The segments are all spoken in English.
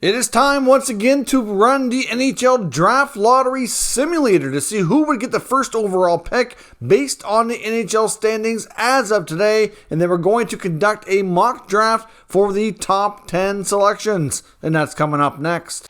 It is time once again to run the NHL Draft Lottery Simulator to see who would get the first overall pick based on the NHL standings as of today, and then we're going to conduct a mock draft for the top 10 selections, and that's coming up next.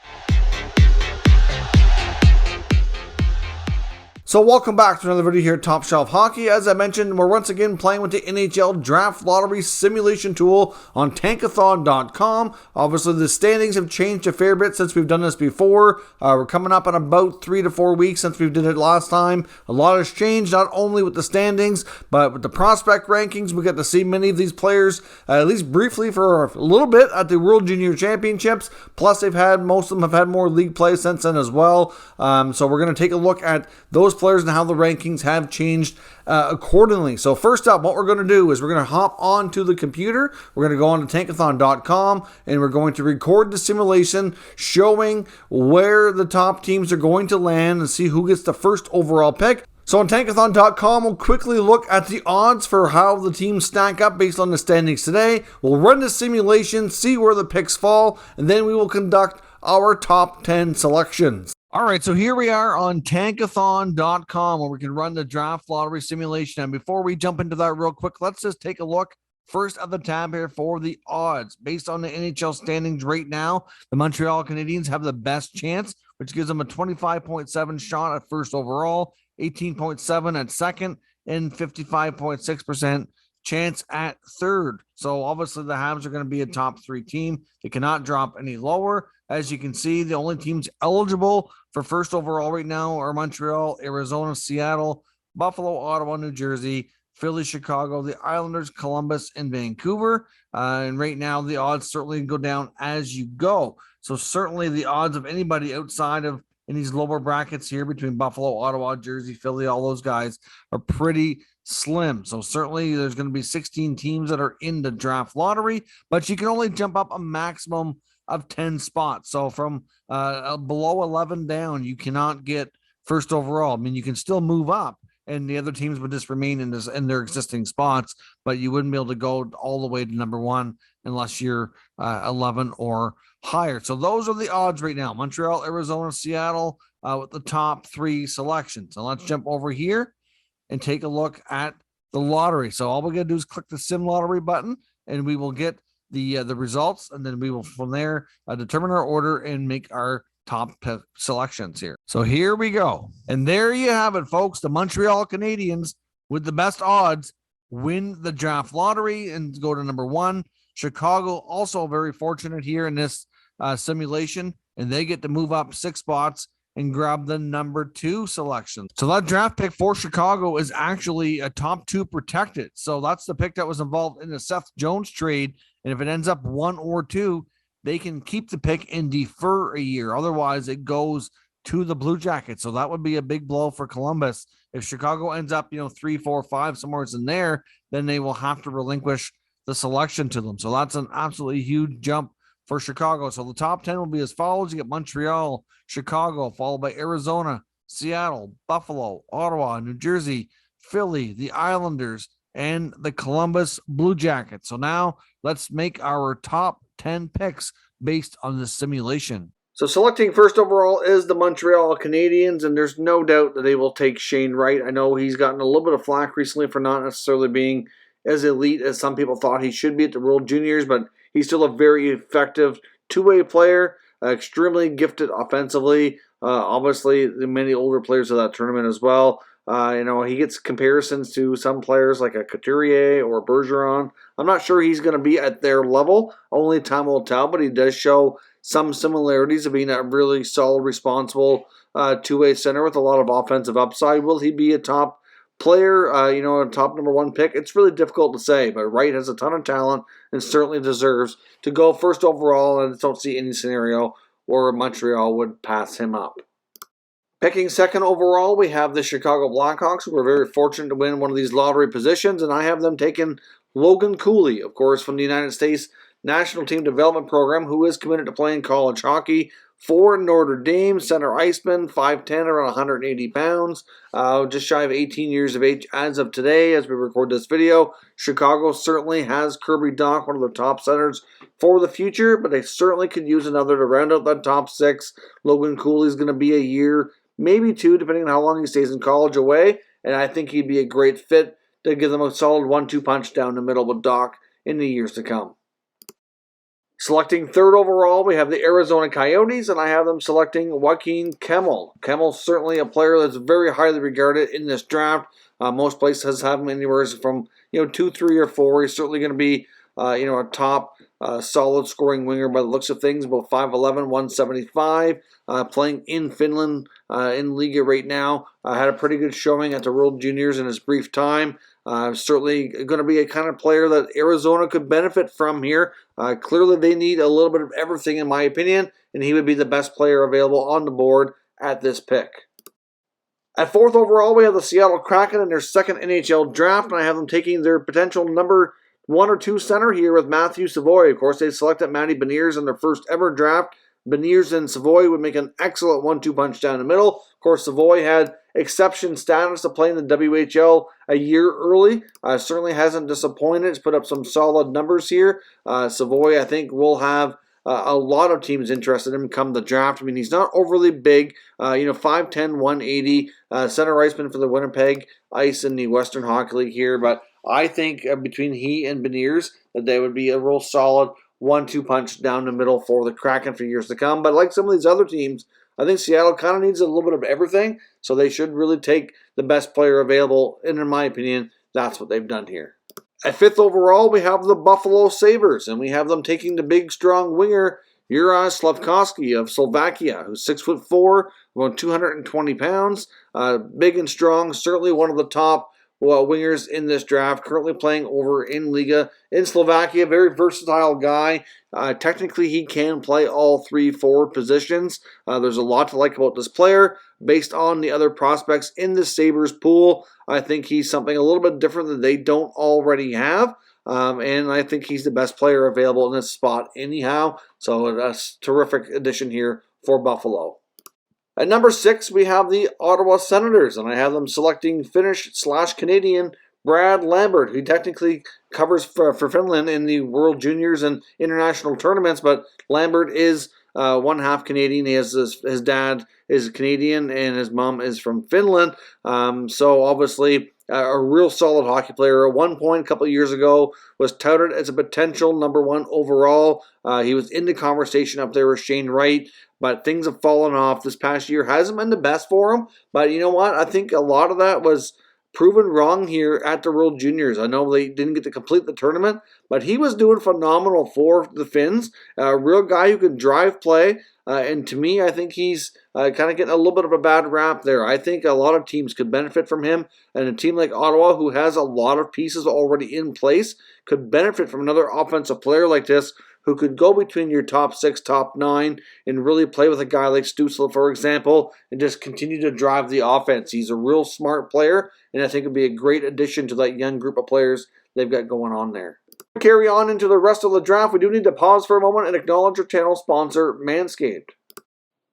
So welcome back to another video here at Top Shelf Hockey. As I mentioned, we're once again playing with the NHL Draft Lottery Simulation tool on tankathon.com. Obviously, the standings have changed a fair bit since we've done this before. We're coming up on about 3 to 4 weeks since we did it last time. A lot has changed, not only with the standings, but with the prospect rankings. We got to see many of these players, at least briefly for a little bit at the World Junior Championships. Plus, most of them have had more league play since then as well. So we're going to take a look at those players and how the rankings have changed accordingly. So first up, what we're going to do is we're going to hop onto the computer. We're going to go on to tankathon.com and we're going to record the simulation showing where the top teams are going to land and see who gets the first overall pick. So on tankathon.com, we'll quickly look at the odds for how the teams stack up based on the standings today. We'll run the simulation, see where the picks fall, and then we will conduct our top 10 selections. All right, so here we are on tankathon.com where we can run the draft lottery simulation. And before we jump into that real quick, let's just take a look first at the tab here for the odds. Based on the NHL standings right now, the Montreal Canadiens have the best chance, which gives them a 25.7 shot at first overall, 18.7 at second, and 55.6% chance at third. So obviously the Habs are going to be a top 3 team. They cannot drop any lower. As you can see, the only teams eligible for first overall right now are Montreal, Arizona, Seattle, Buffalo, Ottawa, New Jersey, Philly, Chicago, the Islanders, Columbus, and Vancouver. And right now, the odds certainly go down as you go. So certainly the odds of anybody outside of in these lower brackets here between Buffalo, Ottawa, Jersey, Philly, all those guys are pretty slim. So certainly there's going to be 16 teams that are in the draft lottery, but you can only jump up a maximum of 10 spots. So from below 11 down, you cannot get first overall. I mean, you can still move up and the other teams would just remain in their existing spots, but you wouldn't be able to go all the way to number 1 unless you're 11 or higher. So those are the odds right now. Montreal, Arizona, Seattle with the top 3 selections. So let's jump over here and take a look at the lottery. So all we got to do is click the sim lottery button and we will get the results, and then we will from there determine our order and make our top selections here. So here we go, and there you have it, folks. The Montreal Canadiens with the best odds win the draft lottery and go to number 1. Chicago also very fortunate here in this simulation, and they get to move up 6 spots and grab the number 2 selection. So that draft pick for Chicago is actually a top 2 protected. So that's the pick that was involved in the Seth Jones trade. And if it ends up 1 or 2, they can keep the pick and defer a year. Otherwise, it goes to the Blue Jackets. So that would be a big blow for Columbus. If Chicago ends up, 3, 4, 5, somewhere in there, then they will have to relinquish the selection to them. So that's an absolutely huge jump for Chicago. So the top 10 will be as follows. You get Montreal, Chicago, followed by Arizona, Seattle, Buffalo, Ottawa, New Jersey, Philly, the Islanders, and the Columbus Blue Jackets. So now let's make our top 10 picks based on the simulation. So selecting first overall is the Montreal Canadiens, and there's no doubt that they will take Shane Wright. I know he's gotten a little bit of flack recently for not necessarily being as elite as some people thought he should be at the World Juniors, but he's still a very effective two-way player, extremely gifted offensively. Obviously, the many older players of that tournament as well. He gets comparisons to some players like a Couturier or Bergeron. I'm not sure he's going to be at their level. Only time will tell, but he does show some similarities of being a really solid, responsible two-way center with a lot of offensive upside. Will he be a top player, a top number 1 pick? It's really difficult to say, but Wright has a ton of talent and certainly deserves to go first overall, and I don't see any scenario where Montreal would pass him up. Picking second overall, we have the Chicago Blackhawks, who are very fortunate to win one of these lottery positions, and I have them taking Logan Cooley, of course, from the United States National Team Development Program, who is committed to playing college hockey for Notre Dame. Center iceman, 5'10", around 180 pounds, just shy of 18 years of age as of today as we record this video. Chicago certainly has Kirby Dach, one of their top centers for the future, but they certainly could use another to round out that top six. Logan Cooley is going to be a year, maybe two, depending on how long he stays in college away, and I think he'd be a great fit to give them a solid 1-2 punch down the middle with Dach in the years to come. Selecting third overall, we have the Arizona Coyotes, and I have them selecting Joaquin Kemmel. Kemmel's certainly a player that's very highly regarded in this draft. Most places have him anywhere from 2, 3, or 4. He's certainly going to be a top solid scoring winger by the looks of things, about 5'11", 175. Playing in Finland in Liga right now. Had a pretty good showing at the World Juniors in his brief time. Certainly going to be a kind of player that Arizona could benefit from here. Clearly they need a little bit of everything in my opinion, and he would be the best player available on the board at this pick. At fourth overall, we have the Seattle Kraken in their second NHL draft, and I have them taking their potential number 1 or 2 center here with Matthew Savoie. Of course, they selected Matty Beniers in their first ever draft. Beniers and Savoie would make an excellent 1-2 punch down the middle. Of course, Savoie had exception status to play in the WHL a year early. Certainly hasn't disappointed. He's put up some solid numbers here. Savoie, I think, will have a lot of teams interested in him come the draft. I mean, he's not overly big. 5'10", 180. Center iceman for the Winnipeg Ice in the Western Hockey League here. But I think between he and Beniers, that they would be a real solid 1-2 punch down the middle for the Kraken for years to come. But like some of these other teams, I think Seattle kind of needs a little bit of everything, so they should really take the best player available, and in my opinion, that's what they've done here. At fifth overall, we have the Buffalo Sabres, and we have them taking the big, strong winger, Juraj Slafkovsky of Slovakia, who's 6'4", about 220 pounds, big and strong, certainly one of the top wingers in this draft, currently playing over in Liga in Slovakia. Very versatile guy. Technically, he can play all 3 forward positions. There's a lot to like about this player. Based on the other prospects in the Sabres pool, I think he's something a little bit different that they don't already have. And I think he's the best player available in this spot anyhow. So that's a terrific addition here for Buffalo. At number 6, we have the Ottawa Senators, and I have them selecting Finnish/Canadian Brad Lambert, who technically covers for Finland in the World Juniors and international tournaments, but Lambert is one half Canadian. He has his dad is Canadian and his mom is from Finland. So obviously a real solid hockey player. At one point, a couple of years ago, was touted as a potential number 1 overall. He was in the conversation up there with Shane Wright, but things have fallen off. This past year hasn't been the best for him, but you know what? I think a lot of that was proven wrong here at the World Juniors. I know they didn't get to complete the tournament, but he was doing phenomenal for the Finns. A real guy who can drive play, and to me, I think he's kind of getting a little bit of a bad rap there. I think a lot of teams could benefit from him, and a team like Ottawa, who has a lot of pieces already in place, could benefit from another offensive player like this, who could go between your top 6, top 9, and really play with a guy like Stützle, for example, and just continue to drive the offense. He's a real smart player, and I think it would be a great addition to that young group of players they've got going on there. To carry on into the rest of the draft, we do need to pause for a moment and acknowledge our channel sponsor, Manscaped.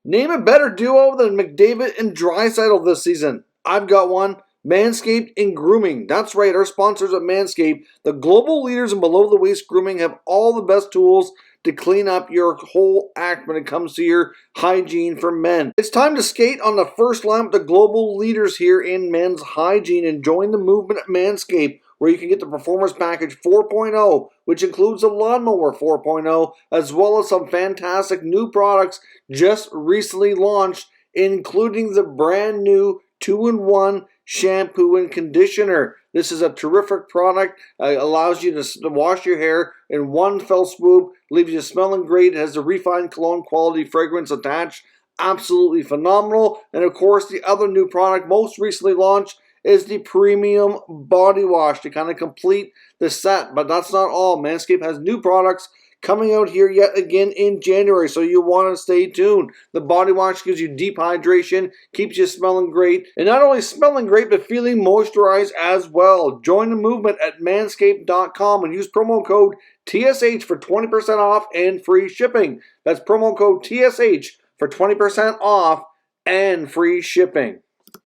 Name a better duo than McDavid and Draisaitl this season. I've got one. Manscaped in grooming. That's right, our sponsors at Manscaped, the global leaders in below-the-waist grooming, have all the best tools to clean up your whole act when it comes to your hygiene for men. It's time to skate on the first line with the global leaders here in men's hygiene and join the movement at Manscaped, where you can get the Performance Package 4.0, which includes the Lawnmower 4.0, as well as some fantastic new products just recently launched, including the brand new 2-in-1 shampoo and conditioner. This is a terrific product. Allows you to wash your hair in one fell swoop, leaves you smelling great. It has the refined cologne quality fragrance attached. Absolutely phenomenal. And of course, the other new product most recently launched is the premium body wash to kind of complete the set. But that's not all. Manscaped has new products coming out here yet again in January, so you want to stay tuned. The body wash gives you deep hydration, keeps you smelling great, and not only smelling great, but feeling moisturized as well. Join the movement at manscaped.com and use promo code TSH for 20% off and free shipping. That's promo code TSH for 20% off and free shipping.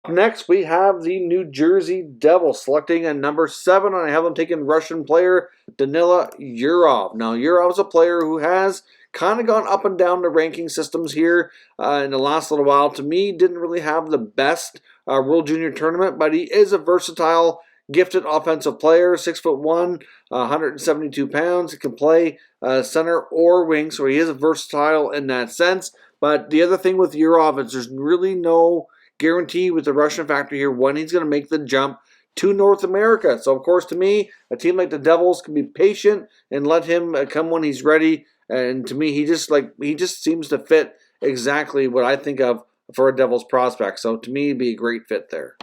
Next, we have the New Jersey Devils selecting a number 7, and I have them taking Russian player Danila Yurov. Now, Yurov is a player who has kind of gone up and down the ranking systems here in the last little while. To me, didn't really have the best World Junior Tournament, but he is a versatile, gifted offensive player, 6'1", 172 pounds. He can play center or wing, so he is versatile in that sense. But the other thing with Yurov is there's really no guarantee with the Russian factor here when he's going to make the jump to North America. So, of course, to me, a team like the Devils can be patient and let him come when he's ready. And to me, he just seems to fit exactly what I think of for a Devils prospect. So, to me, it'd be a great fit there.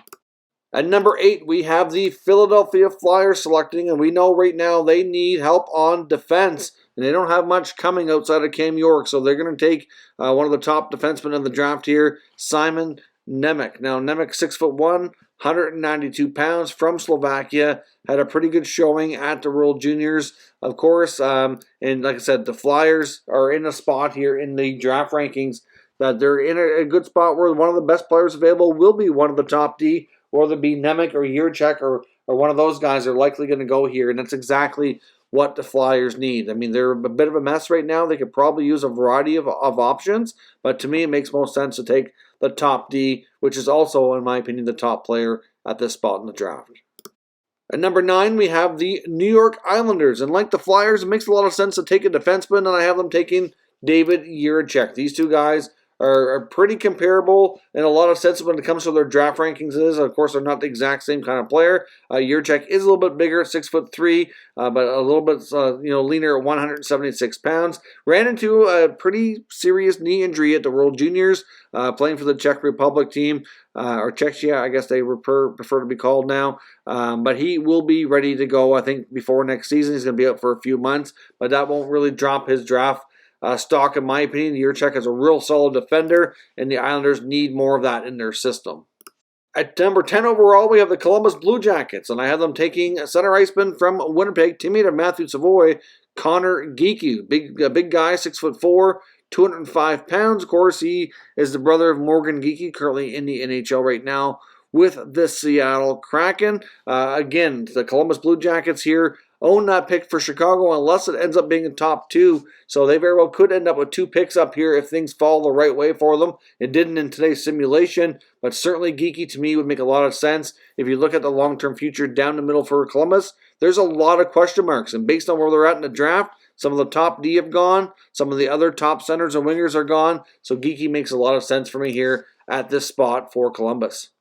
At number 8, we have the Philadelphia Flyers selecting, and we know right now they need help on defense. And they don't have much coming outside of Cam York, so they're going to take one of the top defensemen in the draft here, Simon Nemec. Now, Nemec, 6'1", 192 pounds, from Slovakia, had a pretty good showing at the World Juniors, of course. And like I said, the Flyers are in a spot here in the draft rankings that they're in a good spot where one of the best players available will be one of the top D, whether it be Nemec or Jiricek or one of those guys are likely going to go here, and that's exactly what the Flyers need. I mean, they're a bit of a mess right now. They could probably use a variety of options, but to me, it makes most sense to take the top D, which is also, in my opinion, the top player at this spot in the draft. At number 9, we have the New York Islanders, and like the Flyers, it makes a lot of sense to take a defenseman, and I have them taking David Jiricek. These two guys are pretty comparable in a lot of sense when it comes to their draft rankings. Of course, they're not the exact same kind of player. Jiricek is a little bit bigger, 6'3", but a little bit leaner at 176 pounds. Ran into a pretty serious knee injury at the World Juniors, playing for the Czech Republic team, or Czechia, I guess they prefer to be called now. But he will be ready to go, I think, before next season. He's going to be out for a few months, but that won't really drop his draft stock, in my opinion. Jiricek is a real solid defender, and the Islanders need more of that in their system. At number 10 overall, we have the Columbus Blue Jackets, and I have them taking center iceman from Winnipeg, teammate of Matthew Savoie, Connor Geekie. Big guy, 6'4", 205 pounds. Of course, he is the brother of Morgan Geekie, currently in the NHL right now with the Seattle Kraken. Again, the Columbus Blue Jackets here own that pick for Chicago unless it ends up being a top 2. So they very well could end up with 2 picks up here if things fall the right way for them. It didn't in today's simulation, but certainly Geekie to me would make a lot of sense. If you look at the long-term future down the middle for Columbus, there's a lot of question marks. And based on where they're at in the draft, some of the top D have gone. Some of the other top centers and wingers are gone. So Geekie makes a lot of sense for me here at this spot for Columbus.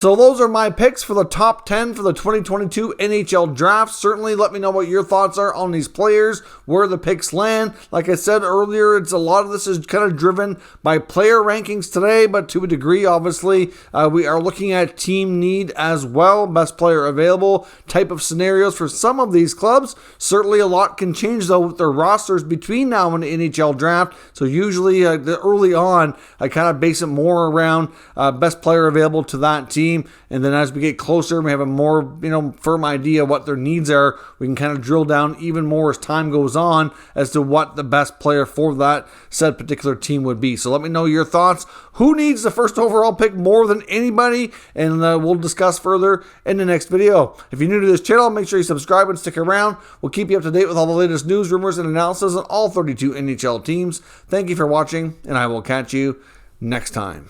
So those are my picks for the top 10 for the 2022 NHL Draft. Certainly let me know what your thoughts are on these players, where the picks land. Like I said earlier, a lot of this is kind of driven by player rankings today, but to a degree, obviously, we are looking at team need as well, best player available type of scenarios for some of these clubs. Certainly a lot can change, though, with their rosters between now and the NHL Draft. So usually early on, I kind of base it more around best player available to that team. And then as we get closer, we have a more firm idea what their needs are. We can kind of drill down even more as time goes on as to what the best player for that said particular team would be. So let me know your thoughts. Who needs the first overall pick more than anybody? And we'll discuss further in the next video. If you're new to this channel, make sure you subscribe and stick around. We'll keep you up to date with all the latest news, rumors, and analysis on all 32 NHL teams. Thank you for watching, and I will catch you next time.